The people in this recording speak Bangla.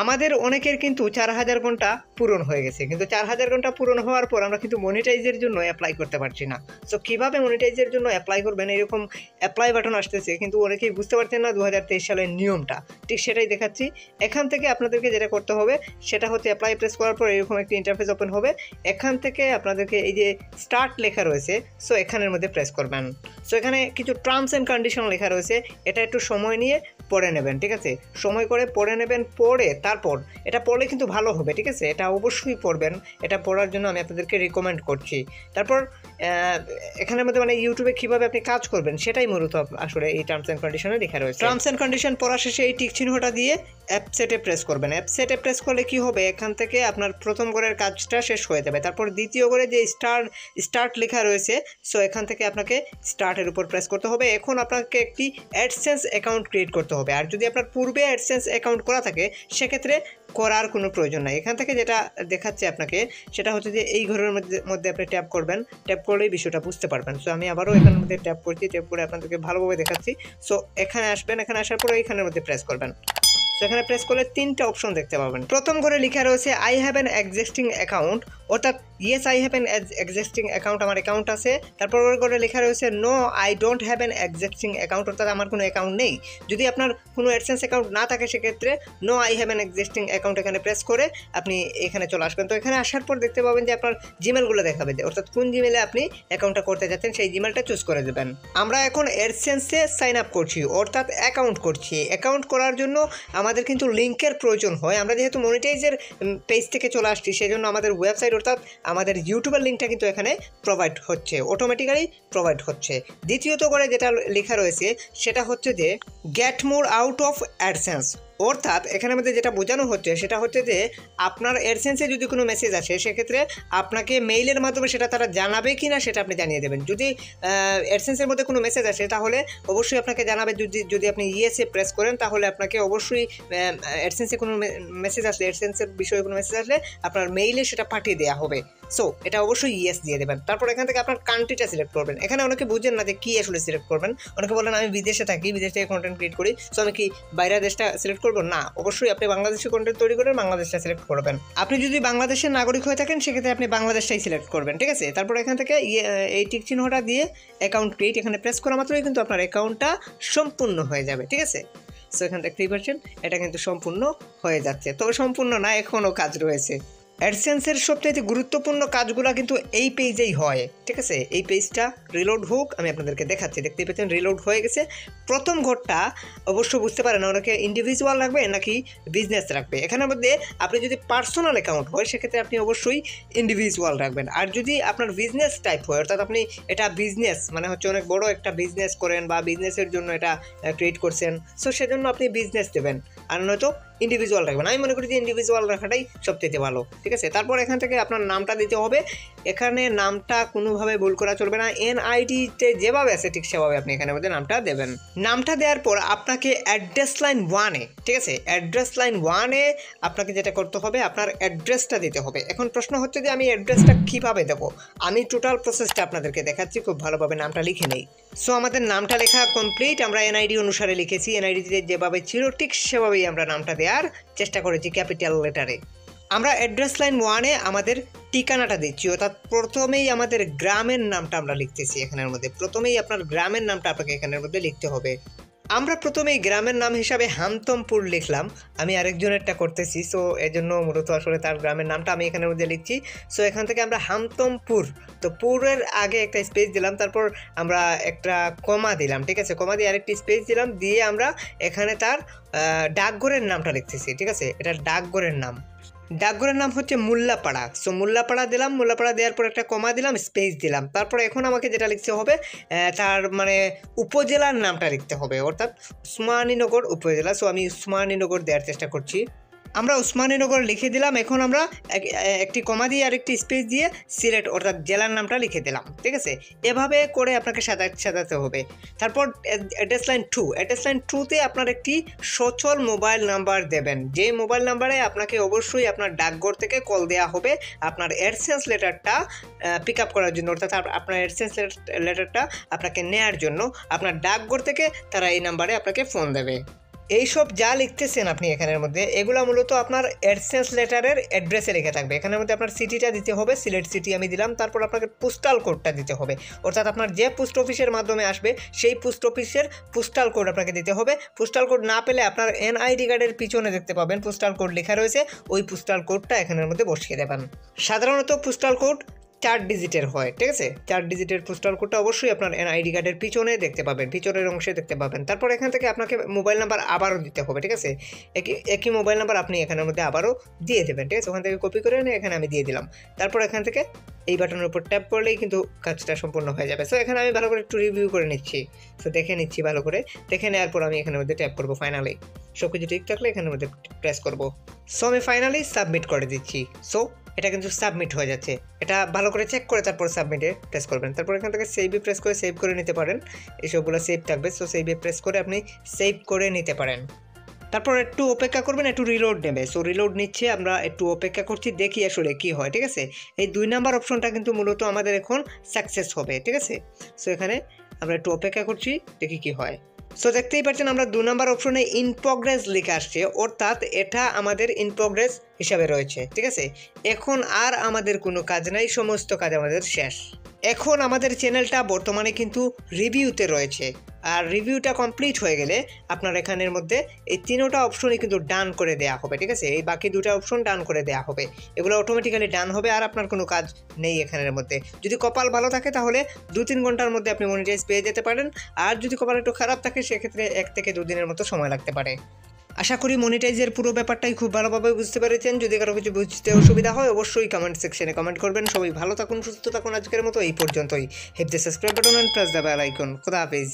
আমাদের অনেকের কিন্তু 4000 ঘন্টা পূরণ হয়ে গেছে, কিন্তু 4000 ঘন্টা পূরণ হওয়ার পর আমরা কিন্তু মনিটাইজের জন্য অ্যাপ্লাই করতে পারছি না। সো কীভাবে মনিটাইজের জন্য অ্যাপ্লাই করবেন, এরকম অ্যাপ্লাই বাটন আসতেছে কিন্তু অনেকেই বুঝতে পারছেন না 2023 সালের নিয়মটা। ঠিক সেটাই দেখাচ্ছি। এখান থেকে আপনাদেরকে যেটা করতে হবে সেটা হচ্ছে অ্যাপ্লাই প্রেস করার পর এরকম একটি ইন্টারফেস ওপেন হবে। এখান থেকে আপনাদেরকে এই যে স্টার্ট লেখা রয়েছে, সো এখানের মধ্যে প্রেস করবেন। সো এখানে কিছু টার্মস অ্যান্ড কন্ডিশন লেখা রয়েছে, এটা একটু সময় নিয়ে পড়ে নেবেন, ঠিক আছে? সময় করে পড়ে নেবেন, পড়ে তারপর এটা পড়লে কিন্তু ভালো হবে, ঠিক আছে? এটা অবশ্যই পড়বেন, এটা পড়ার জন্য আমি আপনাদেরকে রিকমেন্ড করছি। তারপর এখানের মধ্যে মানে ইউটিউবে কীভাবে আপনি কাজ করবেন সেটাই মূলত আসলে এই টার্মস অ্যান্ড কন্ডিশনে লেখা রয়েছে। টার্মস অ্যান্ড কন্ডিশন পড়া শেষে এই টিক চিহ্নটা দিয়ে অ্যাপসেটে প্রেস করবেন। অ্যাপসেটে প্রেস করলে কি হবে, এখান থেকে আপনার প্রথম ঘরের কাজটা শেষ হয়ে যাবে। তারপর দ্বিতীয় ঘরে যে স্টার্ট লেখা রয়েছে, সো এখান থেকে আপনাকে স্টার্টের উপর প্রেস করতে হবে। এখন আপনাকে একটি অ্যাডসেন্স অ্যাকাউন্ট ক্রিয়েট করতে হবে। আর যদি আপনার পূর্বে অ্যাডসেন্স অ্যাকাউন্ট করা থাকে সেক্ষেত্রে করার কোনো প্রয়োজন নাই। এখান থেকে যেটা দেখাচ্ছে আপনাকে সেটা হচ্ছে যে এই ঘরের মধ্যে আপনি ট্যাপ করবেন, ট্যাপ করলেই বিষয়টা বুঝতে পারবেন। সো আমি আবারও এখানের মধ্যে ট্যাপ করছি, ট্যাপ করে আপনাদেরকে ভালোভাবে দেখাচ্ছি। সো এখানে আসবেন, এখানে আসার পরে এইখানের মধ্যে প্রেস করবেন। সো এখানে প্রেস করলে 3টা অপশন দেখতে পাবেন। প্রথম ঘরে লেখা রয়েছে I have an existing account, অর্থাৎ yes I have an existing account, আমার অ্যাকাউন্ট আছে। তারপর ঘরে লেখা রয়েছে no I don't have an existing account, অর্থাৎ আমার কোনো অ্যাকাউন্ট নেই। যদি আপনার কোনো অ্যাডসেন্স অ্যাকাউন্ট না থাকে সেক্ষেত্রে no I have an existing account এখানে প্রেস করে আপনি এখানে চলে আসবেন। তো এখানে আসার পর দেখতে পাবেন যে আপনার জিমেলগুলো দেখাবে, অর্থাৎ কোন জিমেলে আপনি অ্যাকাউন্টটা করতে যাচ্ছেন সেই জিমেলটা চুজ করে দেবেন। আমরা এখন অ্যাডসেন্সে সাইন আপ করছি, অর্থাৎ অ্যাকাউন্ট করছি। অ্যাকাউন্ট করার জন্য আমাদের কিন্তু লিঙ্কের প্রয়োজন হয়। আমরা যেহেতু মনিটাইজের পেজ থেকে চলে আসছি সেজন্য আমাদের ওয়েবসাইট অর্থাৎ আমাদের ইউটিউবের লিঙ্কটা কিন্তু এখানে প্রোভাইড হচ্ছে, অটোমেটিক্যালি প্রোভাইড হচ্ছে। দ্বিতীয়ত করে যেটা লেখা রয়েছে সেটা হচ্ছে যে get more out of AdSense, অর্থাৎ এখানের মধ্যে যেটা বোঝানো হচ্ছে সেটা হচ্ছে যে আপনার অ্যাডসেন্সে যদি কোনো মেসেজ আসে সেক্ষেত্রে আপনাকে মেইলের মাধ্যমে সেটা তারা জানাবে কি না সেটা আপনি জানিয়ে দেবেন। যদি অ্যাডসেন্সের মধ্যে কোনো মেসেজ আসে তাহলে অবশ্যই আপনাকে জানাবে। যদি আপনি ইয়েসে প্রেস করেন তাহলে আপনাকে অবশ্যই অ্যাডসেন্সে কোনো মেসেজ আসলে, অ্যাডসেন্সের বিষয়ে কোনো মেসেজ আসলে আপনার মেইলে সেটা পাঠিয়ে দেওয়া হবে। সো এটা অবশ্যই ইয়েস দিয়ে দেবেন। তারপর এখান থেকে আপনার কান্ট্রিটা সিলেক্ট করবেন। এখানে অনেকে বুঝেন না যে কী আসলে সিলেক্ট করবেন। অনেকে বলেন আমি বিদেশে থাকি, বিদেশ থেকে কন্টেন্ট ক্রিয়েট করি, সো আমি কি বাইরের দেশটা সিলেক্ট করবো? না, অবশ্যই আপনি বাংলাদেশি কন্টেন্ট তৈরি করেন, বাংলাদেশটা সিলেক্ট করবেন। আপনি যদি বাংলাদেশের নাগরিক হয়ে থাকেন সেক্ষেত্রে আপনি বাংলাদেশটাই সিলেক্ট করবেন, ঠিক আছে? তারপর এখান থেকে এই টিক চিহ্নটা দিয়ে অ্যাকাউন্ট ক্রিয়েট এখানে প্রেস করা মাত্রই কিন্তু আপনার অ্যাকাউন্টটা সম্পূর্ণ হয়ে যাবে, ঠিক আছে? সো এখান দেখতেই পাচ্ছেন এটা কিন্তু সম্পূর্ণ হয়ে যাচ্ছে। তবে সম্পূর্ণ না, এখনও কাজ রয়েছে। অ্যাডসেন্সের সবচেয়ে গুরুত্বপূর্ণ কাজগুলো কিন্তু এই পেজেই হয়, ঠিক আছে? এই পেজটা রিলোড হোক, আমি আপনাদেরকে দেখাচ্ছি। দেখতেই পাচ্ছেন রিলোড হয়ে গেছে। প্রথম ঘরটা অবশ্য বুঝতে পারেন অনেকে ইন্ডিভিজুয়াল রাখবে নাকি বিজনেস রাখবে। এখানের মধ্যে আপনি যদি পার্সোনাল অ্যাকাউন্ট হয় সেক্ষেত্রে আপনি অবশ্যই ইন্ডিভিজুয়াল রাখবেন। আর যদি আপনার বিজনেস টাইপ হয়, অর্থাৎ আপনি এটা বিজনেস মানে হচ্ছে অনেক বড় একটা বিজনেস করেন বা বিজনেসের জন্য এটা ক্রিয়েট করছেন, সো সেজন্য আপনি বিজনেস দেবেন, আর নয়তো ইন্ডিভিজুয়াল রাখবেন। আমি মনে করি যে ইন্ডিভিজুয়াল রাখাটাই সবচেয়ে ভালো, ঠিক আছে? তারপর এখান থেকে আপনার নামটা দিতে হবে। এখানে নামটা কোনোভাবে ভুল করা চলবে না। NIDতে যেভাবে আছে ঠিক সেভাবে আপনি এখানের মধ্যে নামটা দেবেন। নামটা দেওয়ার পর আপনাকে অ্যাড্রেস লাইন 1-এ, ঠিক আছে, অ্যাড্রেস লাইন 1-এ আপনাকে যেটা করতে হবে আপনার অ্যাড্রেসটা দিতে হবে। এখন প্রশ্ন হচ্ছে যে আমি অ্যাড্রেসটা কীভাবে দেবো? আমি টোটাল প্রসেসটা আপনাদেরকে দেখাচ্ছি, খুব ভালোভাবে নামটা লিখে নেই। সো আমাদের নামটা লেখা কমপ্লিট। আমরা NID অনুসারে লিখেছি, NIDতে যেভাবে ছিল ঠিক সেভাবেই আমরা নামটা দেওয়ার চেষ্টা করেছি ক্যাপিটাল লেটারে। আমরা অ্যাড্রেস লাইন 1-এ আমাদের ঠিকানাটা দিচ্ছি, অর্থাৎ প্রথমেই আমাদের গ্রামের নামটা আমরা লিখতেছি। এখানের মধ্যে প্রথমেই আপনার গ্রামের নামটা আপনাকে এখানের মধ্যে লিখতে হবে। আমরা প্রথমেই গ্রামের নাম হিসাবে হামতমপুর লিখলাম, আমি আরেকজনেরটা করতেছি, সো এজন্য মূলত আসলে তার গ্রামের নামটা আমি এখানের মধ্যে লিখছি। সো এখান থেকে আমরা হামতমপুর, তো পুরের আগে একটা স্পেস দিলাম, তারপর আমরা একটা কমা দিলাম, ঠিক আছে? কমা দিয়ে আরেকটি স্পেস দিলাম, দিয়ে আমরা এখানে তার ডাকঘরের নামটা লিখতেছি, ঠিক আছে? এটা ডাকঘরের নাম। ডাকঘরের নাম হচ্ছে মোল্লাপাড়া। সো মোল্লাপাড়া দিলাম, মোল্লাপাড়া দেওয়ার পর একটা কমা দিলাম, স্পেস দিলাম। তারপর এখন আমাকে যেটা লিখতে হবে তার মানে উপজেলার নামটা লিখতে হবে, অর্থাৎ উসমানীনগর উপজেলা। সো আমি উসমানীনগর দেওয়ার চেষ্টা করছি। আমরা উসমানীনগর লিখে দিলাম। এখন আমরা একটি কমা দিয়ে আরেকটি স্পেস দিয়ে সিলেট অর্থাৎ জেলার নামটা লিখে দিলাম, ঠিক আছে? এভাবে করে আপনাকে সাজাতে হবে। তারপর অ্যাড্রেস লাইন 2, অ্যাড্রেস লাইন 2-তে আপনার একটি সচল মোবাইল নাম্বার দেবেন, যে মোবাইল নাম্বারে আপনাকে অবশ্যই আপনার ডাকঘর থেকে কল দেওয়া হবে আপনার অ্যাডসেন্স লেটারটা পিক আপ করার জন্য, অর্থাৎ আপনার অ্যাডসেন্স লেটারটা আপনাকে নেওয়ার জন্য আপনার ডাকঘর থেকে তারা এই নাম্বারে আপনাকে ফোন দেবে। এইসব যা লিখতেছেন আপনি এখানের মধ্যে এগুলো মূলত আপনার অ্যাডসেন্স লেটারের অ্যাড্রেসে লেখা থাকবে। এখানের মধ্যে আপনার সিটিটা দিতে হবে, সিলেট সিটি আমি দিলাম, তারপর আপনাকে পোস্টাল কোডটা দিতে হবে, অর্থাৎ আপনার যে পোস্ট অফিসের মাধ্যমে আসবে সেই পোস্ট অফিসের পোস্টাল কোড আপনাকে দিতে হবে। পোস্টাল কোড না পেলে আপনার এনআইডি কার্ডের পিছনে দেখতে পাবেন পোস্টাল কোড লেখা রয়েছে, ওই পোস্টাল কোডটা এখানের মধ্যে বসিয়ে দেবেন। সাধারণত পোস্টাল কোড 4 ডিজিটের হয়, ঠিক আছে। 4 ডিজিটের পোস্টাল কোডটা অবশ্যই আপনার এনআইডি কার্ডের পিছনে দেখতে পাবেন, পিছনের অংশে দেখতে পাবেন। তারপর এখান থেকে আপনাকে মোবাইল নাম্বার আবারও দিতে হবে, ঠিক আছে। একই মোবাইল নাম্বার আপনি এখানের মধ্যে আবারও দিয়ে দেবেন, ঠিক আছে। ওখান থেকে কপি করে নিয়ে এখানে আমি দিয়ে দিলাম। তারপর এখান থেকে এই বাটনের উপর ট্যাপ করলেই কিন্তু কাজটা সম্পূর্ণ হয়ে যাবে। সো এখানে আমি ভালো করে একটু রিভিউ করে নিচ্ছি, সো দেখে নিচ্ছি ভালো করে। দেখে নেওয়ার পর আমি এখানের মধ্যে ট্যাপ করবো ফাইনালি। সব কিছু ঠিক থাকলে এখানের মধ্যে প্রেস করবো। সো আমি ফাইনালি সাবমিট করে দিচ্ছি। সো এটা কিন্তু সাবমিট হয়ে যাচ্ছে। এটা ভালো করে চেক করে তারপর সাবমিটে প্রেস করবেন। তারপর এখান থেকে সেভে প্রেস করে সেভ করে নিতে পারেন, এসবগুলো সেভ থাকবে। সো সেভে প্রেস করে আপনি সেভ করে নিতে পারেন। তারপর একটু অপেক্ষা করবেন, একটু রিলোড নেবে। সো রিলোড নিচ্ছে, আমরা একটু অপেক্ষা করছি, দেখি আসলে কি হয়, ঠিক আছে। এই 2 নাম্বার অপশনটা কিন্তু মূলত আমাদের এখন সাকসেস হবে, ঠিক আছে। সো এখানে আমরা একটু অপেক্ষা করছি, দেখি কি হয়। সো দেখতেই পাচ্ছেন আমরা 2 নাম্বার অপশনে ইন প্রোগ্রেস লেখা আসছে, অর্থাৎ এটা আমাদের ইন প্রোগ্রেস হিসাবে রয়েছে, ঠিক আছে। এখন আর আমাদের কোনো কাজ নাই, সমস্ত কাজ আমাদের শেষ। এখন আমাদের চ্যানেলটা বর্তমানে কিন্তু রিভিউতে রয়েছে, আর রিভিউটা কমপ্লিট হয়ে গেলে আপনার এখানের মধ্যে এই 3টা অপশনই কিন্তু ডান করে দেওয়া হবে, ঠিক আছে। এই বাকি 2টা অপশন ডান করে দেওয়া হবে, এগুলো অটোমেটিক্যালি ডান হবে, আর আপনার কোনো কাজ নেই এখানের মধ্যে। যদি কপাল ভালো থাকে তাহলে 2-3 ঘন্টার মধ্যে আপনি মনিটাইজ পেয়ে যেতে পারেন, আর যদি কপাল একটু খারাপ থাকে সেক্ষেত্রে 1 থেকে 2 দিনের মতো সময় লাগতে পারে। আশা করি মনিটাইজের পুরো ব্যাপারটাই খুব ভালোভাবে বুঝতে পেরেছেন। যদি কারো কিছু বুঝতে অসুবিধা হয় অবশ্যই কমেন্ট সেকশনে কমেন্ট করবেন। সবাই ভালো থাকুন, সুস্থ থাকুন। আজকের মতো এই পর্যন্তই। Hit the subscribe button and press the bell icon. খোদা হাফেজ।